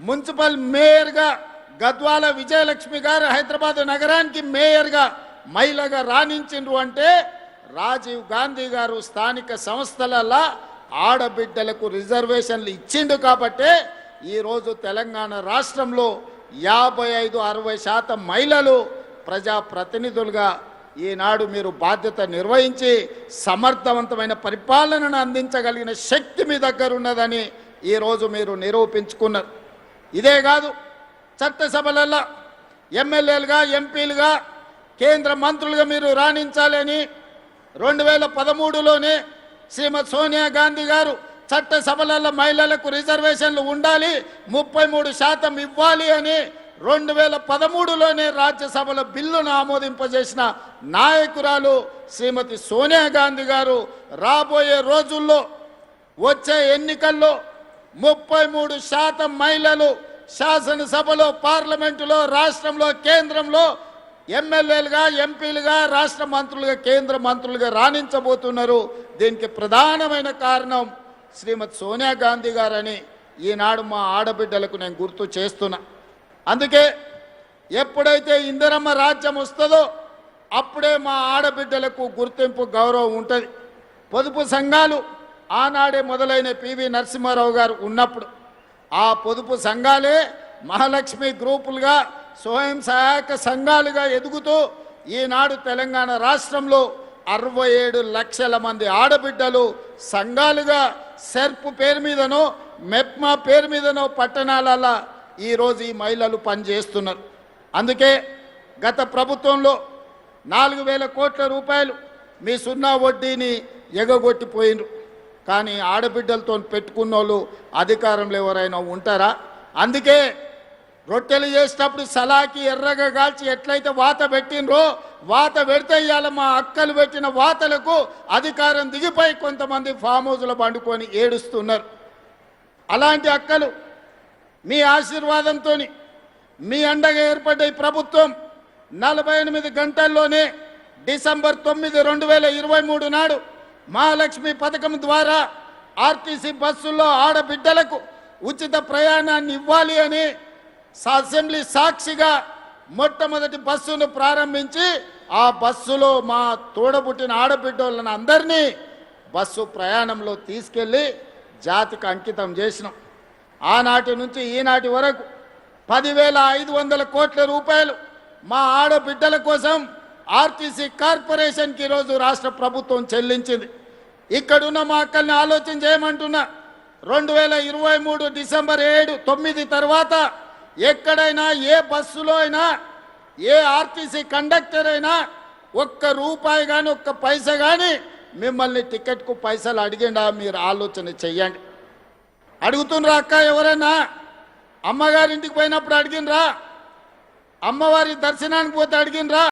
Municipal మేయర్గా గద్వాల విజయలక్ష్మి గారు హైదరాబాద్ నగరానికి మేయర్గా మహిళగా రాణించిండ్రు అంటే రాజీవ్ గాంధీ గారు స్థానిక సంస్థలలో ఆడబిడ్డలకు రిజర్వేషన్లు ఇచ్చిండు కాబట్టే ఈరోజు తెలంగాణ రాష్ట్రంలో 55-60% మహిళలు ప్రజాప్రతినిధులుగా ఈనాడు మీరు బాధ్యత నిర్వహించి సమర్థవంతమైన పరిపాలనను అందించగలిగిన శక్తి మీ దగ్గర ఉన్నదని ఈరోజు మీరు నిరూపించుకున్నారు. ఇదే కాదు, చట్టసభలలో ఎమ్మెల్యేలుగా ఎంపీలుగా కేంద్ర మంత్రులుగా మీరు రాణించాలని 2013లోనే శ్రీమతి సోనియా గాంధీ గారు చట్టసభలలో మహిళలకు రిజర్వేషన్లు ఉండాలి, 33% ఇవ్వాలి అని 2013లోనే రాజ్యసభలో బిల్లును ఆమోదింపజేసిన నాయకురాలు శ్రీమతి సోనియా గాంధీ గారు రాబోయే రోజుల్లో వచ్చే ఎన్నికల్లో 33% మహిళలు శాసనసభలో, పార్లమెంటులో, రాష్ట్రంలో, కేంద్రంలో ఎమ్మెల్యేలుగా, ఎంపీలుగా, రాష్ట్ర మంత్రులుగా, కేంద్ర మంత్రులుగా రాణించబోతున్నారు. దీనికి ప్రధానమైన కారణం శ్రీమతి సోనియా గాంధీ గారని ఈనాడు మా ఆడబిడ్డలకు నేను గుర్తు చేస్తున్నా. అందుకే ఎప్పుడైతే ఇందిరమ్మ రాజ్యం వస్తుందో అప్పుడే మా ఆడబిడ్డలకు గుర్తింపు, గౌరవం ఉంటుంది. పొదుపు సంఘాలు ఆనాడే మొదలైన పివి నరసింహారావు గారు ఉన్నప్పుడు ఆ పొదుపు సంఘాలే మహాలక్ష్మి గ్రూపులుగా, స్వయం సహాయక సంఘాలుగా ఎదుగుతూ ఈనాడు తెలంగాణ రాష్ట్రంలో 67 లక్షల మంది ఆడబిడ్డలు సంఘాలుగా సెర్ప్ పేరు మీదనో, మెప్మా పేరు మీదనో పట్టణాలలో ఈరోజు ఈ మహిళలు పనిచేస్తున్నారు. అందుకే గత ప్రభుత్వంలో 4,000 కోట్ల రూపాయలు మీ సున్నా వడ్డీని ఎగగొట్టిపోయినరు. కానీ ఆడబిడ్డలతో పెట్టుకున్న వాళ్ళు అధికారంలో ఎవరైనా ఉంటారా? అందుకే రొట్టెలు చేసేటప్పుడు సలాకి ఎర్రగా కాల్చి ఎట్లయితే వాత పెట్టినరో, వాత పెడితే ఇవాళ మా అక్కలు పెట్టిన వాతలకు అధికారం దిగిపోయి కొంతమంది ఫామ్ హౌస్లో పండుకొని ఏడుస్తున్నారు. అలాంటి అక్కలు మీ ఆశీర్వాదంతో మీ అండగా ఏర్పడ్డ ఈ ప్రభుత్వం 48 గంటల్లోనే డిసెంబర్ 9, 2023 నాడు మహాలక్ష్మి పథకం ద్వారా ఆర్టీసీ బస్సుల్లో ఆడబిడ్డలకు ఉచిత ప్రయాణాన్ని ఇవ్వాలి అని అసెంబ్లీ సాక్షిగా మొట్టమొదటి బస్సును ప్రారంభించి ఆ బస్సులో మా తోడబుట్టిన ఆడబిడ్డలను అందరినీ బస్సు ప్రయాణంలో తీసుకెళ్ళి జాతికి అంకితం చేసినాం. ఆనాటి నుంచి ఈనాటి వరకు 10,500 కోట్ల రూపాయలు మా ఆడబిడ్డల కోసం ఆర్టీసీ కార్పొరేషన్కి ఈరోజు రాష్ట్ర ప్రభుత్వం చెల్లించింది. ఇక్కడున్న మా అక్కల్ని ఆలోచన చేయమంటున్నా. 2023 డిసెంబర్ 7, 9 తర్వాత ఎక్కడైనా ఏ బస్సులో అయినా ఏ ఆర్టీసీ కండక్టర్ అయినా ఒక్క రూపాయి కానీ ఒక్క పైసా కానీ మిమ్మల్ని టికెట్కు పైసలు అడిగిండా? మీరు ఆలోచన చెయ్యండి. అడుగుతుండ్రా అక్క? ఎవరైనా అమ్మగారింటికి పోయినప్పుడు అడిగినరా? అమ్మవారి దర్శనానికి పోతే అడిగినరా?